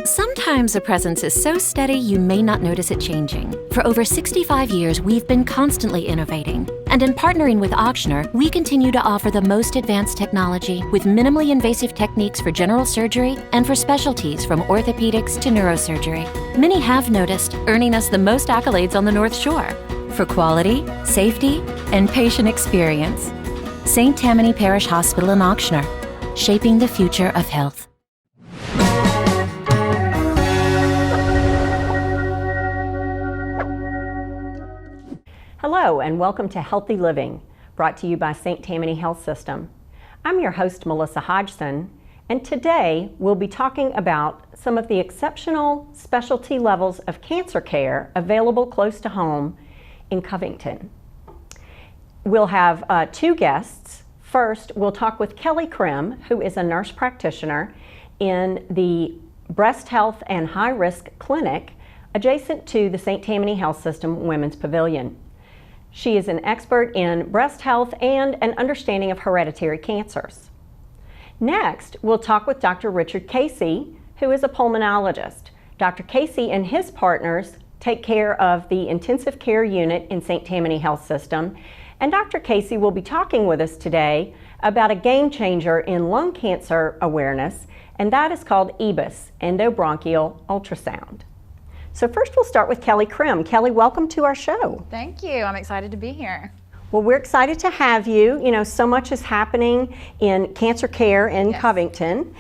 Sometimes a presence is so steady you may not notice it changing. For over 65 years, we've been constantly innovating. And in partnering with Ochsner, we continue to offer the most advanced technology with minimally invasive techniques for general surgery and for specialties from orthopedics to neurosurgery. Many have noticed, earning us the most accolades on the North Shore for quality, safety, and patient experience. St. Tammany Parish Hospital in Ochsner, shaping the future of health. Hello and welcome to Healthy Living, brought to you by St. Tammany Health System. I'm your host, Melissa Hodgson, and today we'll be talking about some of the exceptional specialty levels of cancer care available close to home in Covington. We'll have two guests. First, we'll talk with Kelly Crim, who is a nurse practitioner in the Breast Health and High Risk Clinic adjacent to the St. Tammany Health System Women's Pavilion. She is an expert in breast health and an understanding of hereditary cancers. Next, we'll talk with Dr. Richard Casey, who is a pulmonologist. Dr. Casey and his partners take care of the intensive care unit in St. Tammany Health System, and Dr. Casey will be talking with us today about a game changer in lung cancer awareness, and that is called EBUS, endobronchial ultrasound. So first we'll start with Kelly Crim. Kelly, welcome to our show. Thank you. I'm excited to be here. Well, we're excited to have you. You know, so much is happening in cancer care in Covington.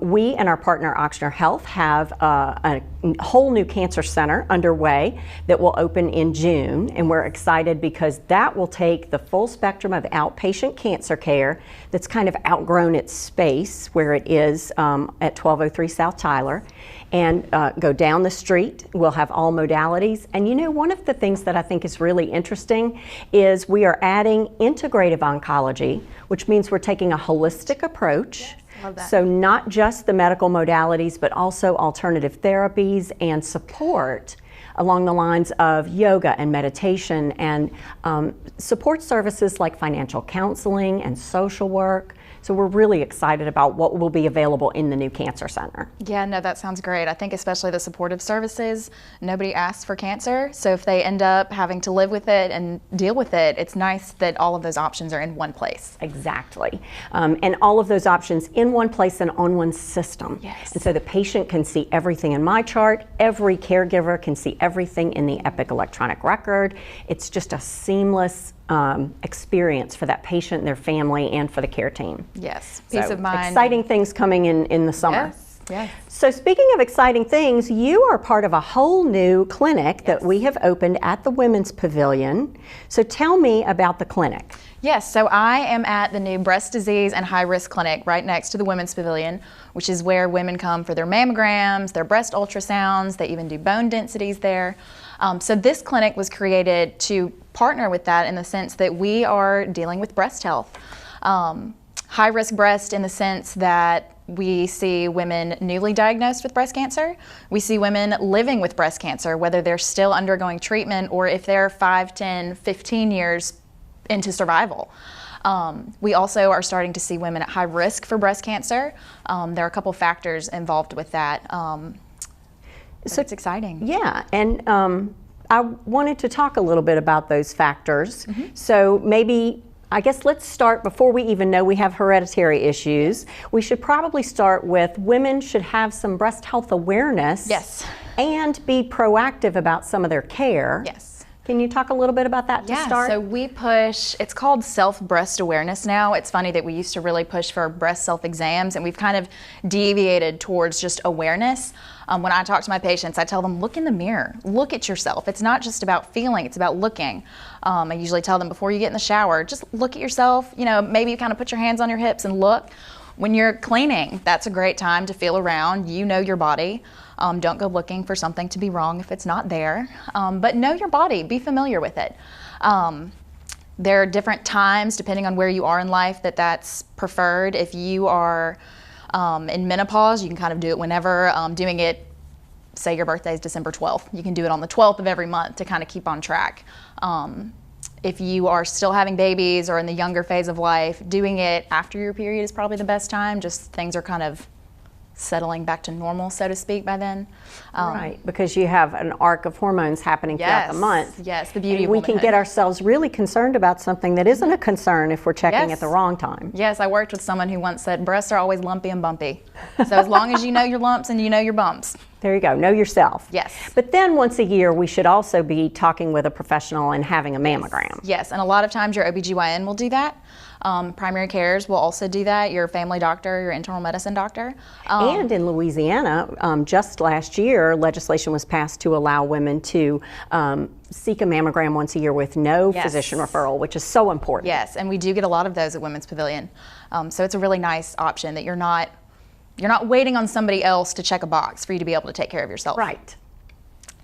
We and our partner Ochsner Health have a whole new cancer center underway that will open in June, and we're excited because that will take the full spectrum of outpatient cancer care that's kind of outgrown its space where it is at 1203 South Tyler, and go down the street. We'll have all modalities. And you know, one of the things that I think is really interesting is we are adding integrative oncology, which means we're taking a holistic approach. Yes, love that. So not just the medical modalities, but also alternative therapies and support along the lines of yoga and meditation and support services like financial counseling and social work. So we're really excited about what will be available in the new cancer center. Yeah, no, that sounds great. I think especially the supportive services, nobody asks for cancer. So if they end up having to live with it and deal with it, it's nice that all of those options are in one place. Exactly. And all of those options in one place and on one system. Yes. And so the patient can see everything in my chart. Every caregiver can see everything in the Epic electronic record. It's just a seamless experience for that patient, their family, and for the care team. Yes, peace of mind. Exciting things coming in the summer. Yes, yes. So speaking of exciting things, you are part of a whole new clinic that we have opened at the Women's Pavilion. So tell me about the clinic. Yes, so I am at the new Breast Disease and High Risk Clinic right next to the Women's Pavilion, which is where women come for their mammograms, their breast ultrasounds. They even do bone densities there. So this clinic was created to partner with that in the sense that we are dealing with breast health. High risk breast in the sense that we see women newly diagnosed with breast cancer. We see women living with breast cancer, whether they're still undergoing treatment or if they're 5, 10, 15 years into survival. We also are starting to see women at high risk for breast cancer. There are a couple factors involved with that. So it's exciting. Yeah, and I wanted to talk a little bit about those factors. So maybe, I guess let's start before we even know we have hereditary issues. We should probably start with women should have some breast health awareness. Yes. And be proactive about some of their care. Yes. Can you talk a little bit about that to start? So we push, it's called self-breast awareness now. It's funny that we used to really push for breast self-exams, and we've kind of deviated towards just awareness. When I talk to my patients, I tell them, look in the mirror, look at yourself. It's not just about feeling, it's about looking. I usually tell them before you get in the shower, just look at yourself, you know, maybe you kind of put your hands on your hips and look. When you're cleaning, that's a great time to feel around. You know your body. Don't go looking for something to be wrong if it's not there. But know your body, be familiar with it. There are different times, depending on where you are in life, that's preferred. If you are in menopause, you can kind of do it whenever. Doing it, say your birthday is December 12th, you can do it on the 12th of every month to kind of keep on track. If you are still having babies or in the younger phase of life, doing it after your period is probably the best time. Just things are kind of settling back to normal, so to speak, by then. Right, because you have an arc of hormones happening throughout the month. Yes, the beauty of we can get ourselves really concerned about something that isn't a concern if we're checking at the wrong time. Yes, I worked with someone who once said breasts are always lumpy and bumpy. So as long as you know your lumps and you know your bumps. There you go, know yourself. Yes. But then once a year, we should also be talking with a professional and having a mammogram. Yes, and a lot of times your OBGYN will do that. Primary cares will also do that, your family doctor, your internal medicine doctor. And in Louisiana, just last year, legislation was passed to allow women to seek a mammogram once a year with no physician referral, which is so important. Yes, and we do get a lot of those at Women's Pavilion. So it's a really nice option that you're not waiting on somebody else to check a box for you to be able to take care of yourself. Right.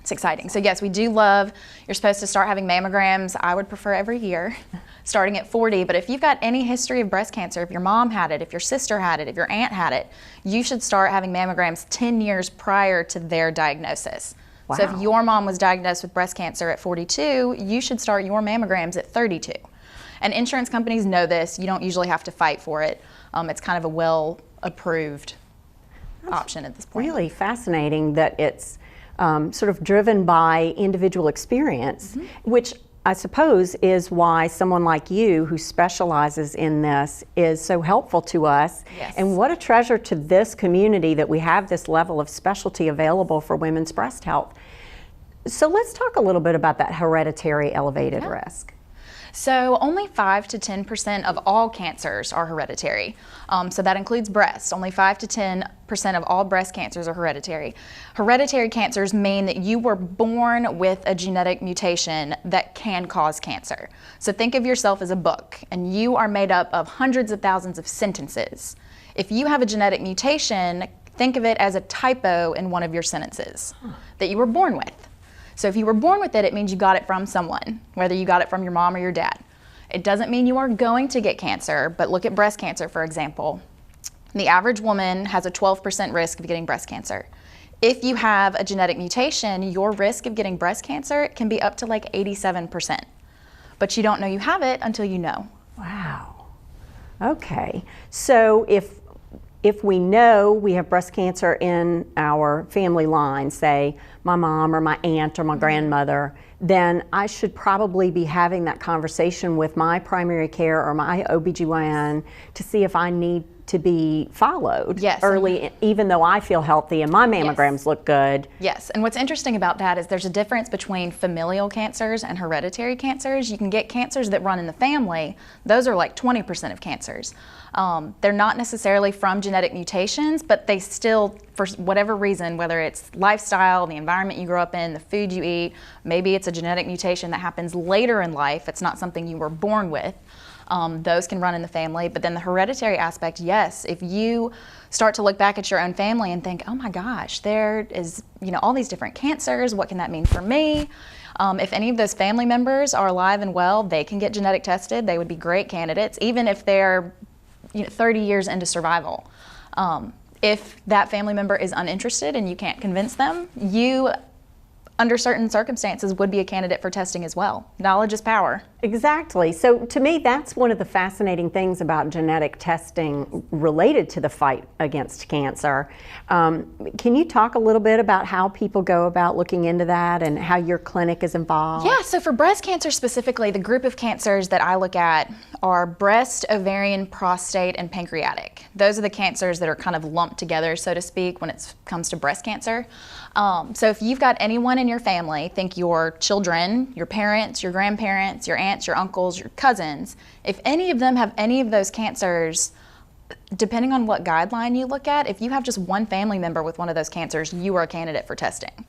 It's exciting. So yes, we do love, you're supposed to start having mammograms. I would prefer every year, starting at 40. But if you've got any history of breast cancer, if your mom had it, if your sister had it, if your aunt had it, you should start having mammograms 10 years prior to their diagnosis. Wow. So if your mom was diagnosed with breast cancer at 42, you should start your mammograms at 32. And insurance companies know this. You don't usually have to fight for it. It's kind of a well-approved option at this point. Really fascinating that it's sort of driven by individual experience, which I suppose is why someone like you who specializes in this is so helpful to us. Yes. And what a treasure to this community that we have this level of specialty available for women's breast health. So let's talk a little bit about that hereditary elevated risk. So only 5 to 10% of all cancers are hereditary. So that includes breast. Only 5 to 10% of all breast cancers are hereditary. Hereditary cancers mean that you were born with a genetic mutation that can cause cancer. So think of yourself as a book, and you are made up of hundreds of thousands of sentences. If you have a genetic mutation, think of it as a typo in one of your sentences that you were born with. So if you were born with it, it means you got it from someone, whether you got it from your mom or your dad. It doesn't mean you are going to get cancer, but look at breast cancer, for example. The average woman has a 12% risk of getting breast cancer. If you have a genetic mutation, your risk of getting breast cancer can be up to like 87%. But you don't know you have it until you know. Wow. Okay. So if we know we have breast cancer in our family line, say my mom or my aunt or my grandmother, then I should probably be having that conversation with my primary care or my OBGYN to see if I need to be followed early, even though I feel healthy and my mammograms look good. Yes, and what's interesting about that is there's a difference between familial cancers and hereditary cancers. You can get cancers that run in the family. Those are like 20% of cancers. They're not necessarily from genetic mutations, but they still, for whatever reason, whether it's lifestyle, the environment you grew up in, the food you eat, maybe it's a genetic mutation that happens later in life. It's not something you were born with. Those can run in the family, but then the hereditary aspect, yes, if you start to look back at your own family and think, oh my gosh, there is, all these different cancers, what can that mean for me? If any of those family members are alive and well, they can get genetic tested. They would be great candidates, even if they're 30 years into survival. If that family member is uninterested and you can't convince them, you, under certain circumstances, would be a candidate for testing as well. Knowledge is power. Exactly. So to me, that's one of the fascinating things about genetic testing related to the fight against cancer. Can you talk a little bit about how people go about looking into that and how your clinic is involved? Yeah, so for breast cancer specifically, the group of cancers that I look at are breast, ovarian, prostate, and pancreatic. Those are the cancers that are kind of lumped together, so to speak, when it comes to breast cancer. So if you've got anyone in your family, think your children, your parents, your grandparents, your aunts, your uncles, your cousins, if any of them have any of those cancers, depending on what guideline you look at, if you have just one family member with one of those cancers, you are a candidate for testing.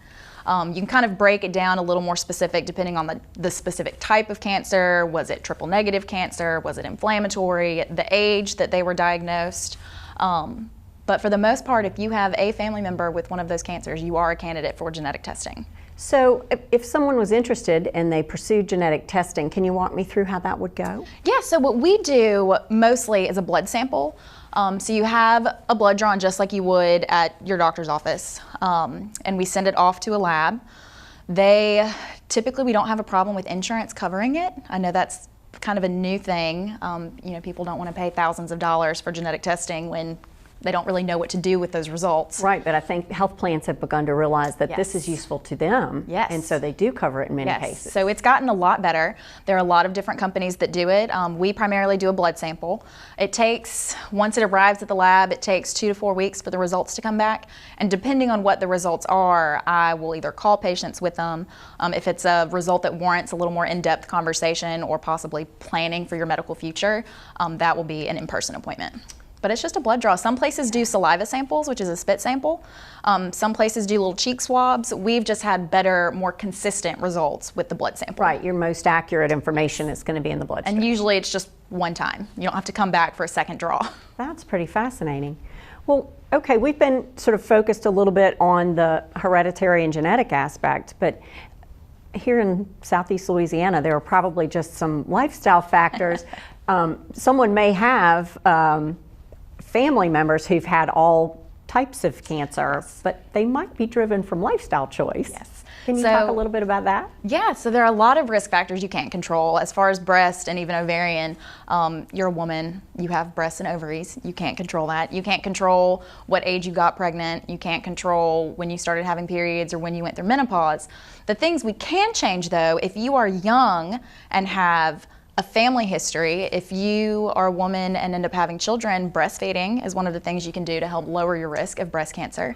You can kind of break it down a little more specific depending on the specific type of cancer. Was it triple negative cancer? Was it inflammatory? The age that they were diagnosed? But for the most part, if you have a family member with one of those cancers, you are a candidate for genetic testing. So if someone was interested and they pursued genetic testing, can you walk me through how that would go? Yeah, so what we do mostly is a blood sample. So you have a blood drawn just like you would at your doctor's office, and we send it off to a lab. Typically we don't have a problem with insurance covering it. I know that's kind of a new thing. People don't want to pay thousands of dollars for genetic testing when they don't really know what to do with those results. Right, but I think health plans have begun to realize that this is useful to them. Yes. And so they do cover it in many cases. So it's gotten a lot better. There are a lot of different companies that do it. We primarily do a blood sample. It takes, once it arrives at the lab, it takes 2 to 4 weeks for the results to come back. And depending on what the results are, I will either call patients with them. If it's a result that warrants a little more in-depth conversation or possibly planning for your medical future, that will be an in-person appointment. But it's just a blood draw. Some places do saliva samples, which is a spit sample. Some places do little cheek swabs. We've just had better, more consistent results with the blood sample. Right, your most accurate information is going to be in the bloodstream. And usually it's just one time. You don't have to come back for a second draw. That's pretty fascinating. Well, okay, we've been sort of focused a little bit on the hereditary and genetic aspect, but here in Southeast Louisiana, there are probably just some lifestyle factors. Someone may have family members who've had all types of cancer, but they might be driven from lifestyle choice. Yes. Can you talk a little bit about that? Yeah, so there are a lot of risk factors you can't control. As far as breast and even ovarian, you're a woman, you have breasts and ovaries. You can't control that. You can't control what age you got pregnant. You can't control when you started having periods or when you went through menopause. The things we can change, though, if you are young and have a family history, if you are a woman and end up having children, breastfeeding is one of the things you can do to help lower your risk of breast cancer.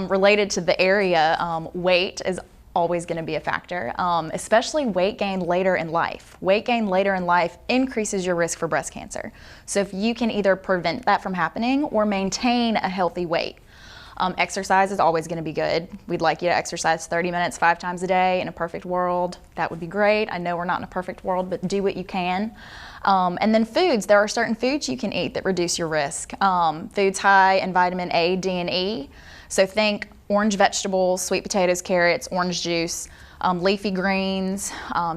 Related to the area, weight is always going to be a factor, especially weight gain later in life. Weight gain later in life increases your risk for breast cancer. So if you can either prevent that from happening or maintain a healthy weight. Exercise is always going to be good. We'd like you to exercise 30 minutes 5 times a day. In a perfect world, that would be great. I know we're not in a perfect world, but do what you can. And then foods. There are certain foods you can eat that reduce your risk. Foods high in vitamin A, D, and E. So think orange vegetables, sweet potatoes, carrots, orange juice, leafy greens,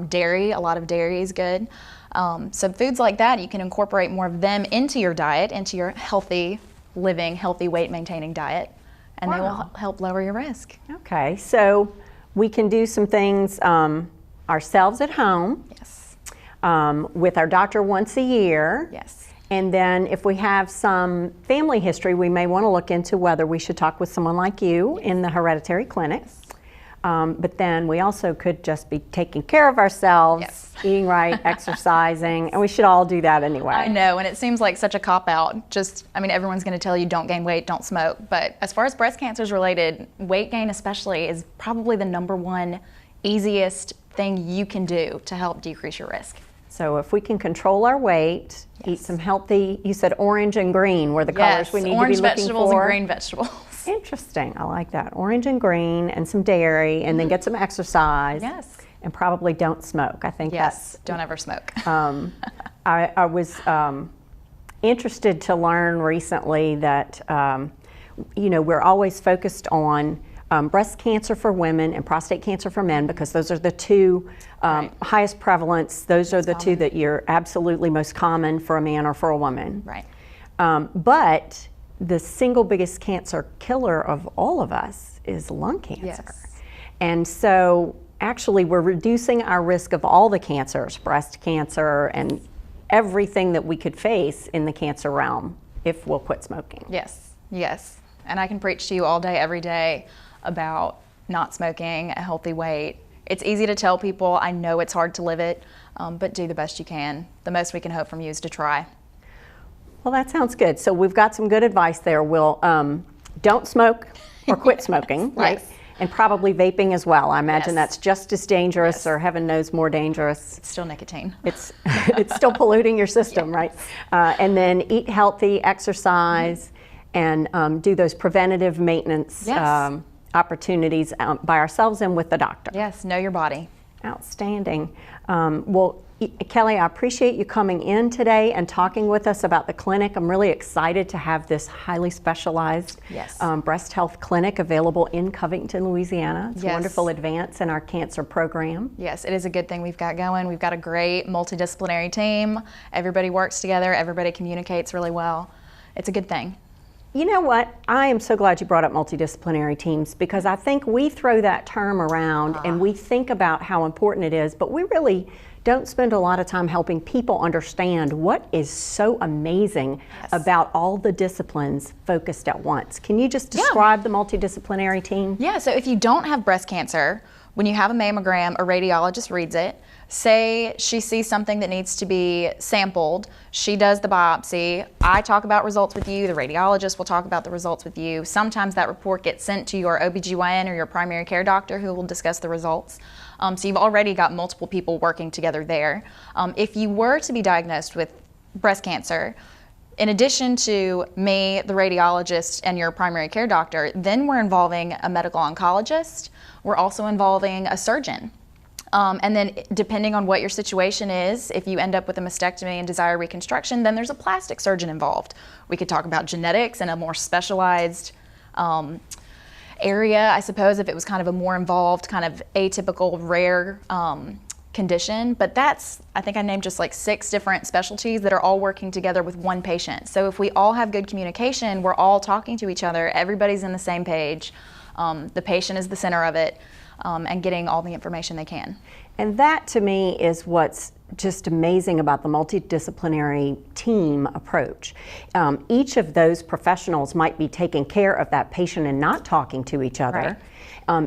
dairy. A lot of dairy is good. So foods like that, you can incorporate more of them into your diet, into your healthy living, healthy weight maintaining diet. And they will help lower your risk. Okay, so we can do some things ourselves at home. Yes. With our doctor once a year. Yes. And then if we have some family history, we may want to look into whether we should talk with someone like you in the hereditary clinic. But then we also could just be taking care of ourselves, eating right, exercising, and we should all do that anyway. I know, and it seems like such a cop-out. Just, I mean, everyone's going to tell you don't gain weight, don't smoke. But as far as breast cancer is related, weight gain especially is probably the #1 easiest thing you can do to help decrease your risk. So if we can control our weight, eat some healthy, you said orange and green were the colors we need to be looking for. Orange vegetables and green vegetables. Interesting. I like that. Orange and green and some dairy, and then get some exercise. Yes. And probably don't smoke. I think that's... Don't ever smoke. I was interested to learn recently that, you know, we're always focused on breast cancer for women and prostate cancer for men because those are the two highest prevalence. Those are the two that you're absolutely most common for a man or for a woman. Right. But the single biggest cancer killer of all of us is lung cancer. Yes. And so actually we're reducing our risk of all the cancers, breast cancer and everything that we could face in the cancer realm if we'll quit smoking. Yes, yes. And I can preach to you all day, every day about not smoking, a healthy weight. It's easy to tell people, I know it's hard to live it, but do the best you can. The most we can hope from you is to try. Well, that sounds good. So we've got some good advice there. We'll don't smoke or quit smoking, right? Yes. And probably vaping as well. I imagine that's just as dangerous, or heaven knows more dangerous. It's still nicotine. It's still polluting your system, right? And then eat healthy, exercise, and do those preventative maintenance opportunities by ourselves and with the doctor. Yes, know your body. Outstanding. Well, Kelly, I appreciate you coming in today and talking with us about the clinic. I'm really excited to have this highly specialized breast health clinic available in Covington, Louisiana. It's a wonderful advance in our cancer program. Yes, it is a good thing we've got going. We've got a great multidisciplinary team. Everybody works together. Everybody communicates really well. It's a good thing. You know what? I am so glad you brought up multidisciplinary teams, because I think we throw that term around and we think about how important it is, but we really don't spend a lot of time helping people understand what is so amazing about all the disciplines focused at once. Can you just describe the multidisciplinary team? Yeah, so if you don't have breast cancer, when you have a mammogram, a radiologist reads it. Say she sees something that needs to be sampled, she does the biopsy, I talk about results with you, the radiologist will talk about the results with you. Sometimes that report gets sent to your OBGYN or your primary care doctor, who will discuss the results. So you've already got multiple people working together there. If you were to be diagnosed with breast cancer, in addition to me, the radiologist, and your primary care doctor, then we're involving a medical oncologist. We're also involving a surgeon. And then depending on what your situation is, if you end up with a mastectomy and desire reconstruction, then there's a plastic surgeon involved. We could talk about genetics and a more specialized area, I suppose, if it was kind of a more involved, kind of atypical, rare condition. But that's, I think I named just like 6 different specialties that are all working together with one patient. So if we all have good communication, we're all talking to each other, everybody's in the same page, the patient is the center of it, and getting all the information they can. And that, to me, is what's just amazing about the multidisciplinary team approach. Each of those professionals might be taking care of that patient and not talking to each other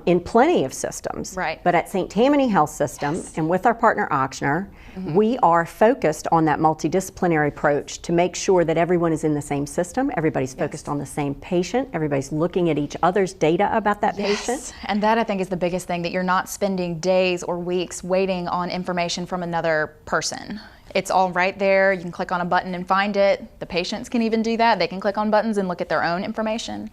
in plenty of systems. Right. But at St. Tammany Health System, and with our partner Ochsner, we are focused on that multidisciplinary approach to make sure that everyone is in the same system, everybody's focused on the same patient, everybody's looking at each other's data about that patient. And that, I think, is the biggest thing, that you're not spending days or weeks waiting on information from another person. It's all right there. You can click on a button and find it. The patients can even do that. They can click on buttons and look at their own information.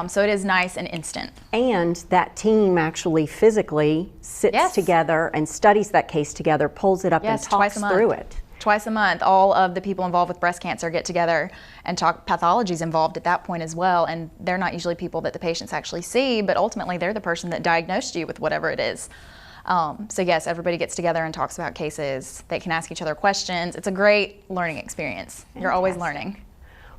So it is nice and instant. And that team actually physically sits together and studies that case together, pulls it up and talks through it. Twice a month, all of the people involved with breast cancer get together and talk. Pathology's involved at that point as well, and they're not usually people that the patients actually see, but ultimately they're the person that diagnosed you with whatever it is. So yes, everybody gets together and talks about cases. They can ask each other questions. It's a great learning experience. Fantastic. You're always learning.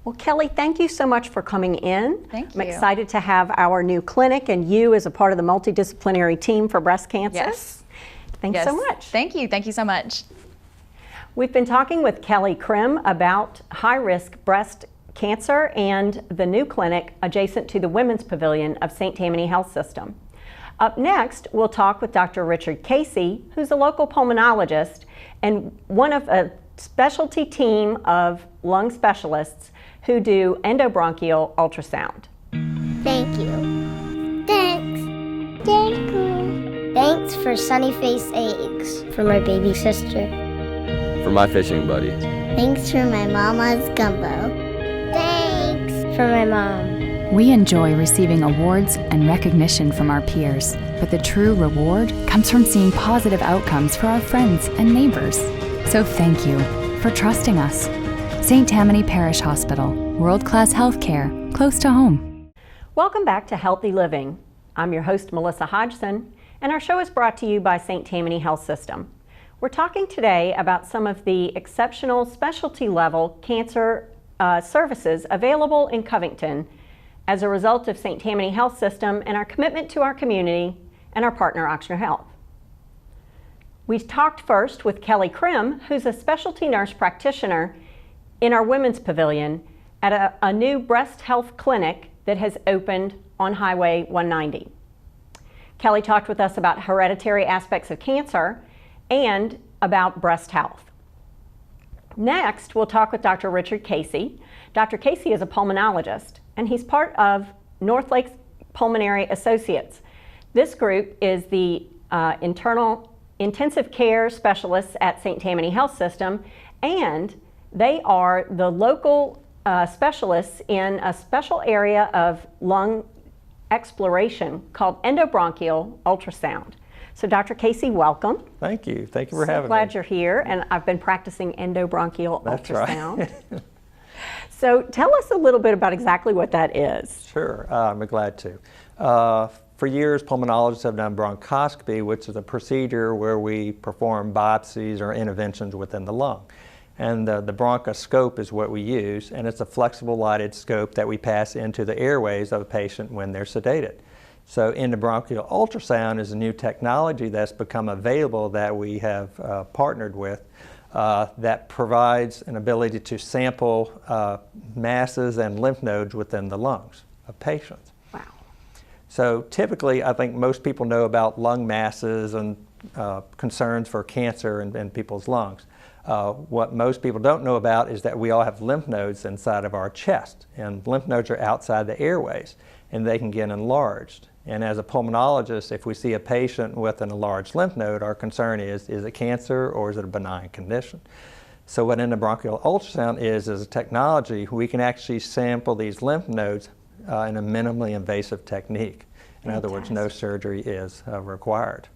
Well, Kelly, thank you so much for coming in. Thank you. I'm excited to have our new clinic and you as a part of the multidisciplinary team for breast cancer. Yes. Thanks so much. Thank you. Thank you so much. We've been talking with Kelly Crim about high-risk breast cancer and the new clinic adjacent to the Women's Pavilion of St. Tammany Health System. Up next, we'll talk with Dr. Richard Casey, who's a local pulmonologist and one of a specialty team of lung specialists who do endobronchial ultrasound. Thank you. Thanks. Thank you. Thanks for Sunny Face Eggs for my baby sister. For my fishing buddy. Thanks for my mama's gumbo. Thanks for my mom. We enjoy receiving awards and recognition from our peers, but the true reward comes from seeing positive outcomes for our friends and neighbors. So thank you for trusting us. St. Tammany Parish Hospital, world-class healthcare, close to home. Welcome back to Healthy Living. I'm your host, Melissa Hodgson, and our show is brought to you by St. Tammany Health System. We're talking today about some of the exceptional specialty level cancer services available in Covington as a result of St. Tammany Health System and our commitment to our community and our partner, Ochsner Health. We talked first with Kelly Crim, who's a specialty nurse practitioner in our Women's Pavilion at a new breast health clinic that has opened on Highway 190. Kelly talked with us about hereditary aspects of cancer and about breast health. Next, we'll talk with Dr. Richard Casey. Dr. Casey is a pulmonologist, and he's part of North Lakes Pulmonary Associates. This group is the internal intensive care specialists at St. Tammany Health System, and they are the local specialists in a special area of lung exploration called endobronchial ultrasound. So Dr. Casey, welcome. Thank you. Thank you for having me. Glad you're here, and I've been practicing endobronchial ultrasound. Right. So tell us a little bit about exactly what that is. Sure, I'm glad to. For years, pulmonologists have done bronchoscopy, which is a procedure where we perform biopsies or interventions within the lung. And the bronchoscope is what we use, and it's a flexible lighted scope that we pass into the airways of a patient when they're sedated. So endobronchial ultrasound is a new technology that's become available that we have partnered with that provides an ability to sample masses and lymph nodes within the lungs of patients. Wow. So typically, I think most people know about lung masses and concerns for cancer in people's lungs. What most people don't know about is that we all have lymph nodes inside of our chest, and lymph nodes are outside the airways, and they can get enlarged. And as a pulmonologist, if we see a patient with an enlarged lymph node, our concern is it cancer or is it a benign condition? So what endobronchial ultrasound is a technology. We can actually sample these lymph nodes in a minimally invasive technique. In other words, no surgery is required.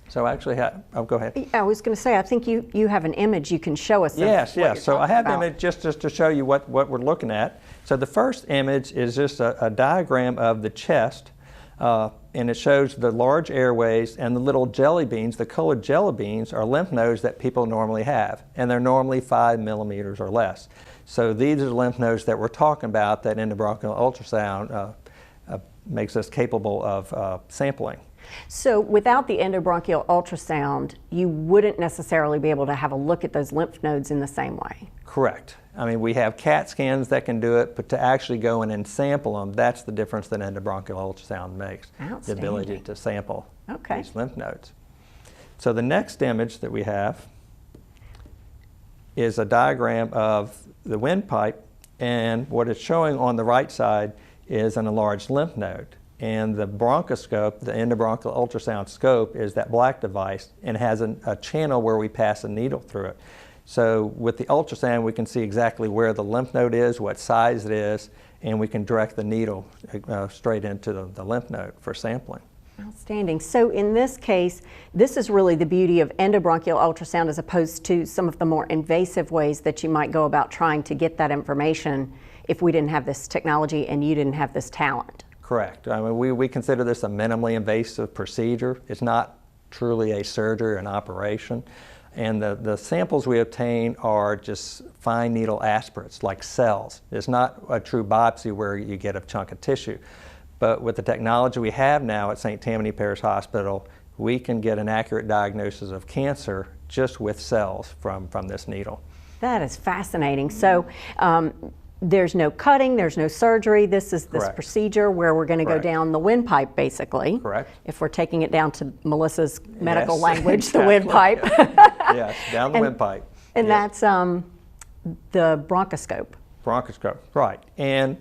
So actually, go ahead. I was going to say, I think you have an image you can show us. Yes, yes. So I have an image just to show you what we're looking at. So the first image is just a diagram of the chest, and it shows the large airways and the little jelly beans. The colored jelly beans are lymph nodes that people normally have, and they're normally 5 millimeters or less. So these are the lymph nodes that we're talking about that endobronchial ultrasound makes us capable of sampling. So without the endobronchial ultrasound, you wouldn't necessarily be able to have a look at those lymph nodes in the same way. Correct. I mean, we have CAT scans that can do it, but to actually go in and sample them, that's the difference that endobronchial ultrasound makes. The ability to sample these lymph nodes. So the next image that we have is a diagram of the windpipe, and what it's showing on the right side is an enlarged lymph node. And the bronchoscope, the endobronchial ultrasound scope, is that black device and has a channel where we pass a needle through it. So with the ultrasound, we can see exactly where the lymph node is, what size it is, and we can direct the needle straight into the lymph node for sampling. Outstanding. So in this case, this is really the beauty of endobronchial ultrasound as opposed to some of the more invasive ways that you might go about trying to get that information if we didn't have this technology and you didn't have this talent. Correct. I mean, we consider this a minimally invasive procedure. It's not truly a surgery or an operation. And the samples we obtain are just fine needle aspirates, like cells. It's not a true biopsy where you get a chunk of tissue. But with the technology we have now at St. Tammany Parish Hospital, we can get an accurate diagnosis of cancer just with cells from this needle. That is fascinating. So there's no cutting, there's no surgery. This is this procedure where we're going to go down the windpipe, basically. Correct. If we're taking it down to Melissa's medical language, the windpipe. Yes, down the windpipe. And that's the bronchoscope. Bronchoscope, right. And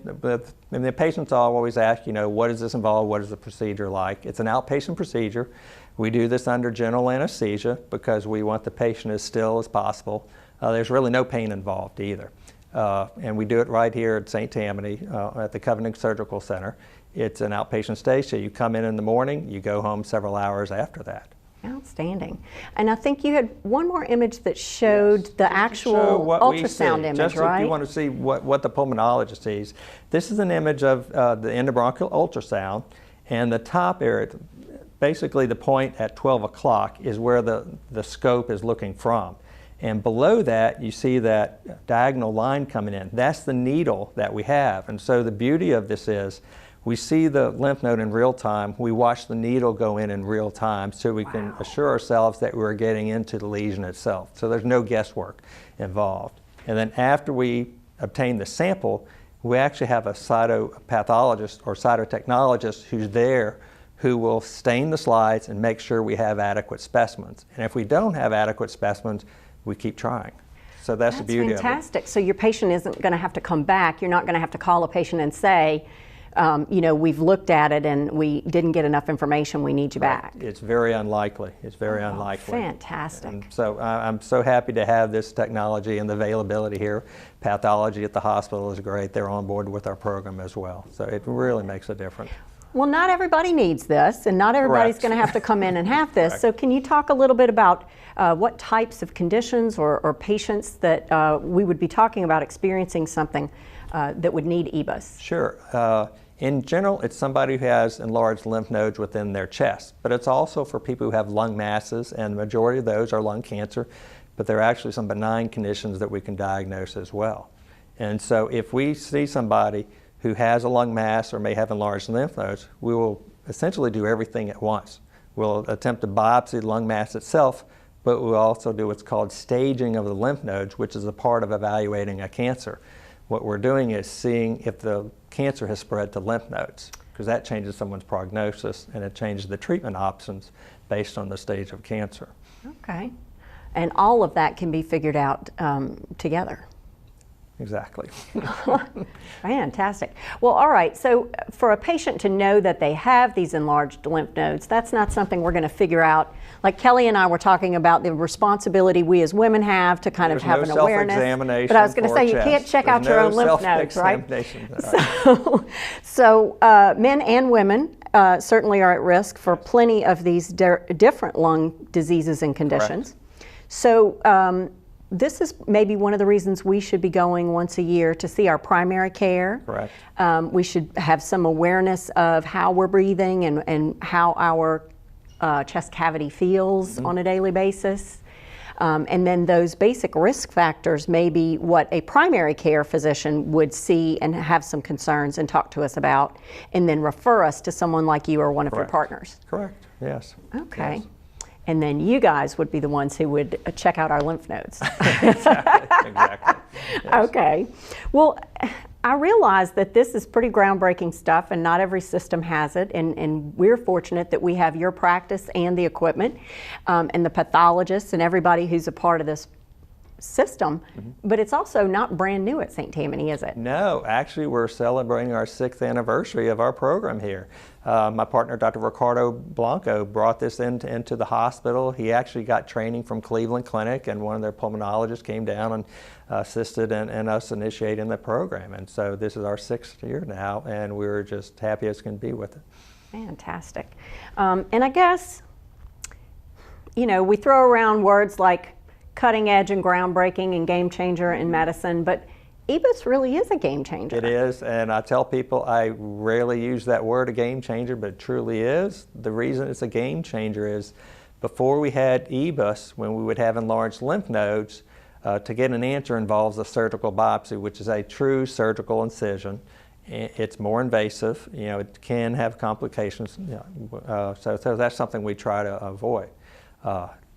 the patients always ask, what does this involve? What is the procedure like? It's an outpatient procedure. We do this under general anesthesia because we want the patient as still as possible. There's really no pain involved either. And we do it right here at St. Tammany at the Covenant Surgical Center. It's an outpatient stay, so you come in the morning, you go home several hours after that. Outstanding. And I think you had one more image that showed the actual ultrasound image, just right? If you want to see what the pulmonologist sees. This is an image of the endobronchial ultrasound, and the top area, basically the point at 12 o'clock is where the scope is looking from. And below that, you see that diagonal line coming in. That's the needle that we have. And so the beauty of this is we see the lymph node in real time. We watch the needle go in real time so we can assure ourselves that we're getting into the lesion itself. So there's no guesswork involved. And then after we obtain the sample, we actually have a cytopathologist or cytotechnologist who's there who will stain the slides and make sure we have adequate specimens. And if we don't have adequate specimens, we keep trying. So that's the beauty of it. That's fantastic. So your patient isn't going to have to come back. You're not going to have to call a patient and say, we've looked at it and we didn't get enough information, we need you back. It's very unlikely. It's very unlikely. Fantastic. And so I'm so happy to have this technology and the availability here. Pathology at the hospital is great. They're on board with our program as well. So it really makes a difference. Well, not everybody needs this, and not everybody's going to have to come in and have this. So can you talk a little bit about what types of conditions or patients that we would be talking about experiencing something that would need EBUS? Sure. In general, it's somebody who has enlarged lymph nodes within their chest, but it's also for people who have lung masses, and the majority of those are lung cancer but there are actually some benign conditions that we can diagnose as well. And so if we see somebody who has a lung mass or may have enlarged lymph nodes, we will essentially do everything at once. We'll attempt to biopsy the lung mass itself, but we'll also do what's called staging of the lymph nodes, which is a part of evaluating a cancer. What we're doing is seeing if the cancer has spread to lymph nodes, because that changes someone's prognosis and it changes the treatment options based on the stage of cancer. Okay. And all of that can be figured out together. Exactly. Fantastic. Well, all right, so for a patient to know that they have these enlarged lymph nodes, that's not something we're going to figure out. Like Kelly and I were talking about the responsibility we as women have to kind of have an awareness. But I was going to say, you can't check out your own lymph nodes, right? So men and women certainly are at risk for plenty of these different lung diseases and conditions. Correct. So this is maybe one of the reasons we should be going once a year to see our primary care. Correct. We should have some awareness of how we're breathing and how our chest cavity feels on a daily basis. And then those basic risk factors may be what a primary care physician would see and have some concerns and talk to us about, and then refer us to someone like you or one of your partners. Correct, yes. Okay. Yes. And then you guys would be the ones who would check out our lymph nodes. Exactly. Yes. Okay. Well, I realize that this is pretty groundbreaking stuff and not every system has it, and we're fortunate that we have your practice and the equipment and the pathologists and everybody who's a part of this system, but it's also not brand new at St. Tammany, is it? No, actually we're celebrating our 6th anniversary of our program here. My partner, Dr. Ricardo Blanco, brought this into the hospital. He actually got training from Cleveland Clinic, and one of their pulmonologists came down and assisted in us initiating the program. And so this is our 6th year now, and we're just happy as can be with it. Fantastic. And I guess, you know, we throw around words like cutting edge and groundbreaking and game changer in medicine, but EBUS really is a game changer. It is, and I tell people I rarely use that word, a game changer, but it truly is. The reason it's a game changer is before we had EBUS, when we would have enlarged lymph nodes, to get an answer involves a surgical biopsy, which is a true surgical incision. It's more invasive, you know, it can have complications, so that's something we try to avoid.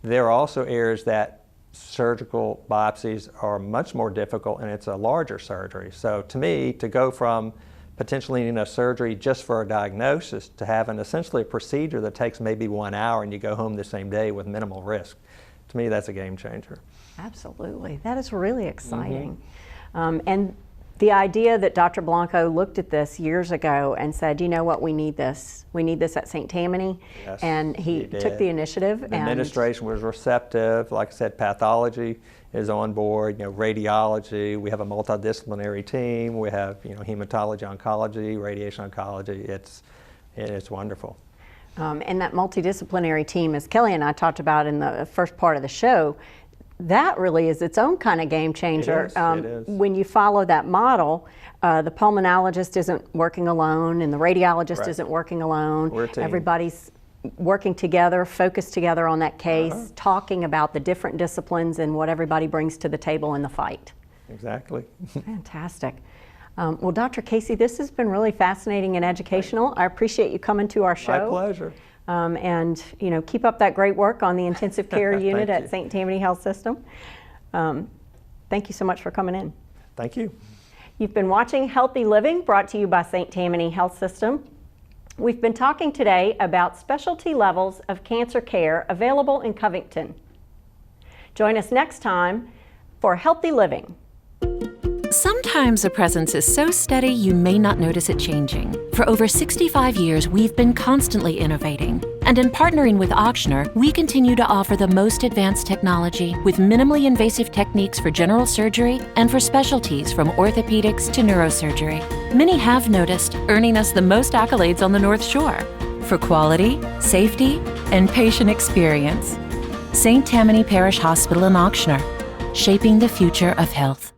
There are also areas that surgical biopsies are much more difficult, and it's a larger surgery. So to me, to go from potentially needing a surgery just for a diagnosis to having essentially a procedure that takes maybe 1 hour and you go home the same day with minimal risk, to me that's a game changer. Absolutely. That is really exciting. And the idea that Dr. Blanco looked at this years ago and said, you know what, we need this. We need this at St. Tammany. Yes, and he took the initiative. The administration was receptive. Like I said, pathology is on board, you know, radiology. We have a multi-disciplinary team. We have, you know, hematology, oncology, radiation oncology. It's wonderful. And that multidisciplinary team, as Kelly and I talked about in the first part of the show, that really is its own kind of game changer. It is. When you follow that model, the pulmonologist isn't working alone and the radiologist isn't working alone. We're a team. Everybody's working together, focused together on that case, talking about the different disciplines and what everybody brings to the table in the fight. Exactly. Fantastic. Well, Dr. Casey, this has been really fascinating and educational. I appreciate you coming to our show. My pleasure. And you know, keep up that great work on the intensive care unit at St. Tammany Health System. Thank you so much for coming in. Thank you. You've been watching Healthy Living, brought to you by St. Tammany Health System. We've been talking today about specialty levels of cancer care available in Covington. Join us next time for Healthy Living. Sometimes a presence is so steady you may not notice it changing. For over 65 years, we've been constantly innovating. And in partnering with Ochsner, we continue to offer the most advanced technology with minimally invasive techniques for general surgery and for specialties from orthopedics to neurosurgery. Many have noticed, earning us the most accolades on the North Shore for quality, safety, and patient experience. St. Tammany Parish Hospital in Ochsner, shaping the future of health.